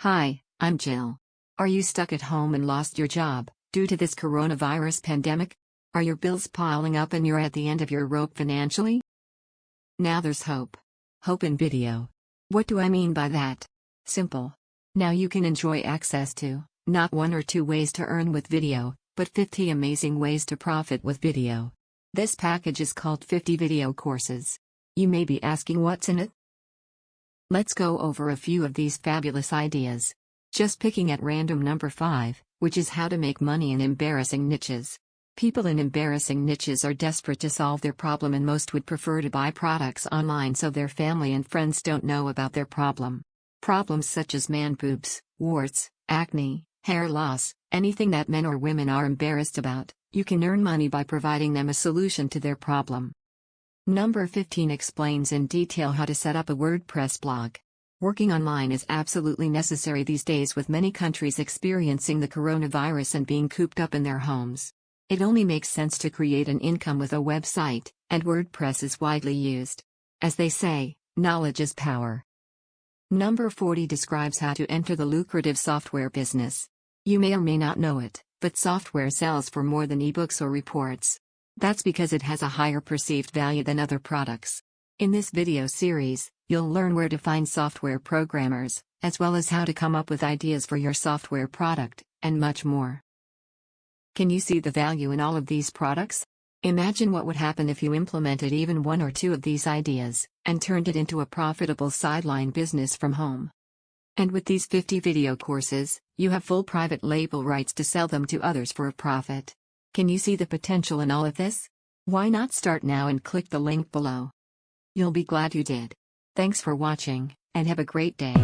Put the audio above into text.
Hi, I'm Jill. Are you stuck at home and lost your job due to this coronavirus pandemic? Are your bills piling up and you're at the end of your rope financially? Now there's hope. Hope in video. What do I mean by that? Simple. Now you can enjoy access to, not 1 or 2 ways to earn with video, but 50 amazing ways to profit with video. This package is called 50 Video Courses. You may be asking what's in it? Let's go over a few of these fabulous ideas. Just picking at random number 5, which is how to make money in embarrassing niches. People in embarrassing niches are desperate to solve their problem and most would prefer to buy products online so their family and friends don't know about their problem. Problems such as man boobs, warts, acne, hair loss, anything that men or women are embarrassed about, you can earn money by providing them a solution to their problem. Number 15 explains in detail how to set up a WordPress blog. Working online is absolutely necessary these days with many countries experiencing the coronavirus and being cooped up in their homes. It only makes sense to create an income with a website, and WordPress is widely used. As they say, knowledge is power. Number 40 describes how to enter the lucrative software business. You may or may not know it, but software sells for more than ebooks or reports. That's because it has a higher perceived value than other products. In this video series, you'll learn where to find software programmers, as well as how to come up with ideas for your software product, and much more. Can you see the value in all of these products? Imagine what would happen if you implemented even 1 or 2 of these ideas, and turned it into a profitable sideline business from home. And with these 50 video courses, you have full private label rights to sell them to others for a profit. Can you see the potential in all of this? Why not start now and click the link below? You'll be glad you did. Thanks for watching, and have a great day.